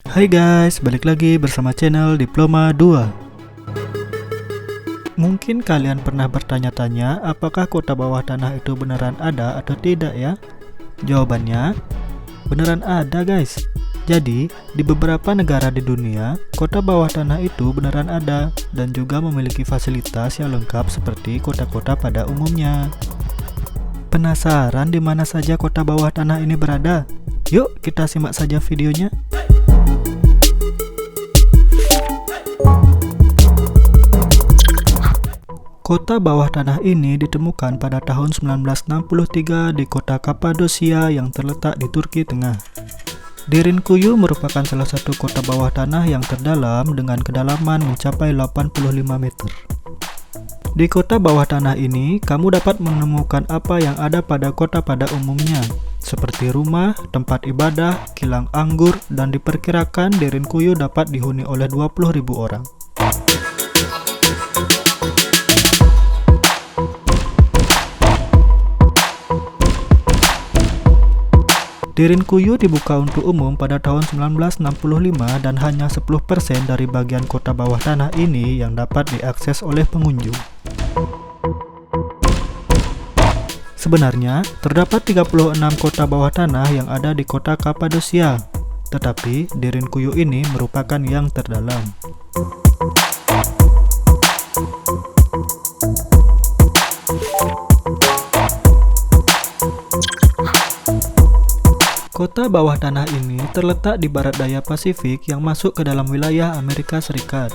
Hai guys, balik lagi bersama channel Diploma 2. Mungkin kalian pernah bertanya-tanya apakah kota bawah tanah itu beneran ada atau tidak ya? Jawabannya, beneran ada guys. Jadi, di beberapa negara di dunia, kota bawah tanah itu beneran ada dan juga memiliki fasilitas yang lengkap seperti kota-kota pada umumnya. Penasaran di mana saja kota bawah tanah ini berada? Yuk kita simak saja videonya. Kota bawah tanah ini ditemukan pada tahun 1963 di kota Kapadosia yang terletak di Turki Tengah. Derinkuyu merupakan salah satu kota bawah tanah yang terdalam dengan kedalaman mencapai 85 meter. Di kota bawah tanah ini, kamu dapat menemukan apa yang ada pada kota pada umumnya, seperti rumah, tempat ibadah, kilang anggur, dan diperkirakan Derinkuyu dapat dihuni oleh 20.000 orang. Derinkuyu dibuka untuk umum pada tahun 1965 dan hanya 10% dari bagian kota bawah tanah ini yang dapat diakses oleh pengunjung. Sebenarnya, terdapat 36 kota bawah tanah yang ada di kota Kapadosia, tetapi Derinkuyu ini merupakan yang terdalam. Kota bawah tanah ini terletak di barat daya Pasifik yang masuk ke dalam wilayah Amerika Serikat.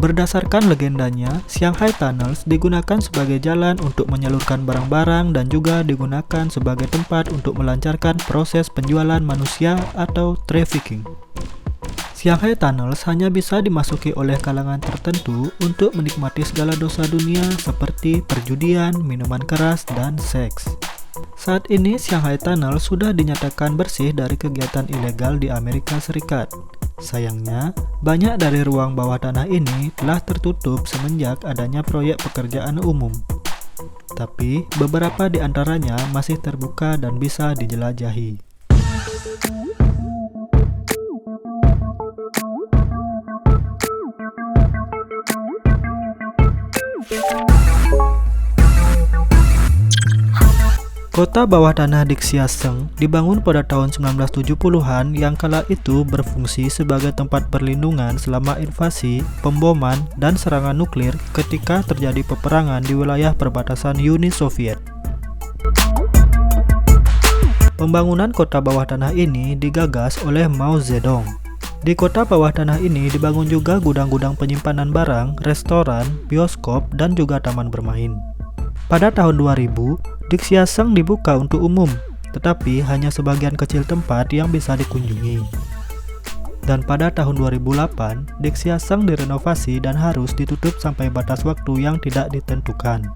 Berdasarkan legendanya, Shanghai Tunnels digunakan sebagai jalan untuk menyalurkan barang-barang dan juga digunakan sebagai tempat untuk melancarkan proses penjualan manusia atau trafficking. Shanghai Tunnels hanya bisa dimasuki oleh kalangan tertentu untuk menikmati segala dosa dunia seperti perjudian, minuman keras, dan seks. Saat ini Shanghai Tunnel sudah dinyatakan bersih dari kegiatan ilegal di Amerika Serikat. Sayangnya, banyak dari ruang bawah tanah ini telah tertutup semenjak adanya proyek pekerjaan umum. Tapi, beberapa di antaranya masih terbuka dan bisa dijelajahi. Kota bawah tanah Dixiasseng dibangun pada tahun 1970-an yang kala itu berfungsi sebagai tempat perlindungan selama invasi, pemboman, dan serangan nuklir ketika terjadi peperangan di wilayah perbatasan Uni Soviet. Pembangunan kota bawah tanah ini digagas oleh Mao Zedong. Di kota bawah tanah ini dibangun juga gudang-gudang penyimpanan barang, restoran, bioskop, dan juga taman bermain. Pada tahun 2000, Dixiasseng dibuka untuk umum, tetapi hanya sebagian kecil tempat yang bisa dikunjungi. Dan pada tahun 2008, Dixiasseng direnovasi dan harus ditutup sampai batas waktu yang tidak ditentukan.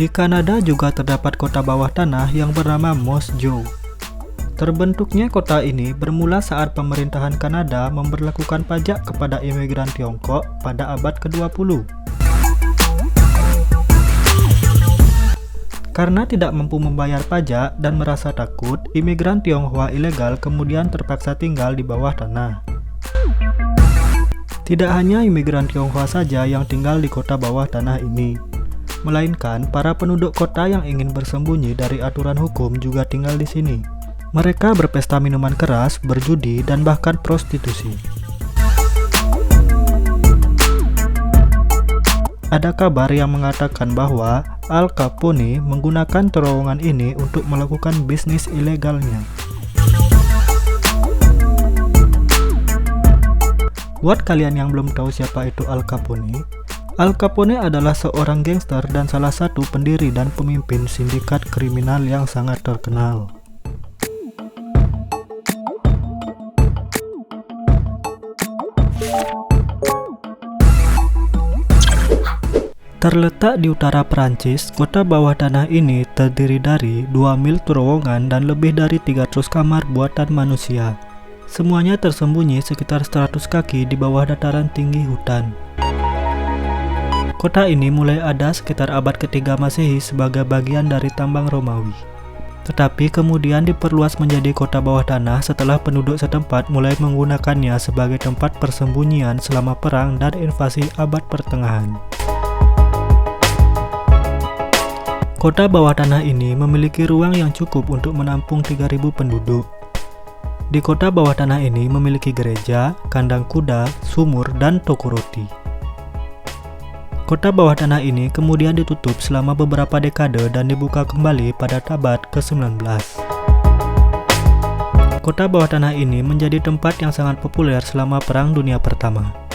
Di Kanada juga terdapat kota bawah tanah yang bernama Moss Jaw. Terbentuknya kota ini bermula saat pemerintahan Kanada memberlakukan pajak kepada imigran Tiongkok pada abad ke-20. Karena tidak mampu membayar pajak dan merasa takut, imigran Tionghoa ilegal kemudian terpaksa tinggal di bawah tanah. Tidak hanya imigran Tionghoa saja yang tinggal di kota bawah tanah ini, melainkan para penduduk kota yang ingin bersembunyi dari aturan hukum juga tinggal di sini. Mereka berpesta minuman keras, berjudi, dan bahkan prostitusi. Ada kabar yang mengatakan bahwa Al Capone menggunakan terowongan ini untuk melakukan bisnis ilegalnya. Buat kalian yang belum tahu siapa itu Al Capone, Al Capone adalah seorang gangster dan salah satu pendiri dan pemimpin sindikat kriminal yang sangat terkenal. Terletak di utara Prancis, kota bawah tanah ini terdiri dari 2 mil terowongan dan lebih dari 300 kamar buatan manusia. Semuanya tersembunyi sekitar 100 kaki di bawah dataran tinggi hutan. Kota ini mulai ada sekitar abad ketiga Masehi sebagai bagian dari tambang Romawi. Tetapi kemudian diperluas menjadi kota bawah tanah setelah penduduk setempat mulai menggunakannya sebagai tempat persembunyian selama perang dan invasi abad pertengahan. Kota bawah tanah ini memiliki ruang yang cukup untuk menampung 3.000 penduduk. Di kota bawah tanah ini memiliki gereja, kandang kuda, sumur, dan toko roti. Kota bawah tanah ini kemudian ditutup selama beberapa dekade dan dibuka kembali pada abad ke-19. Kota bawah tanah ini menjadi tempat yang sangat populer selama Perang Dunia Pertama.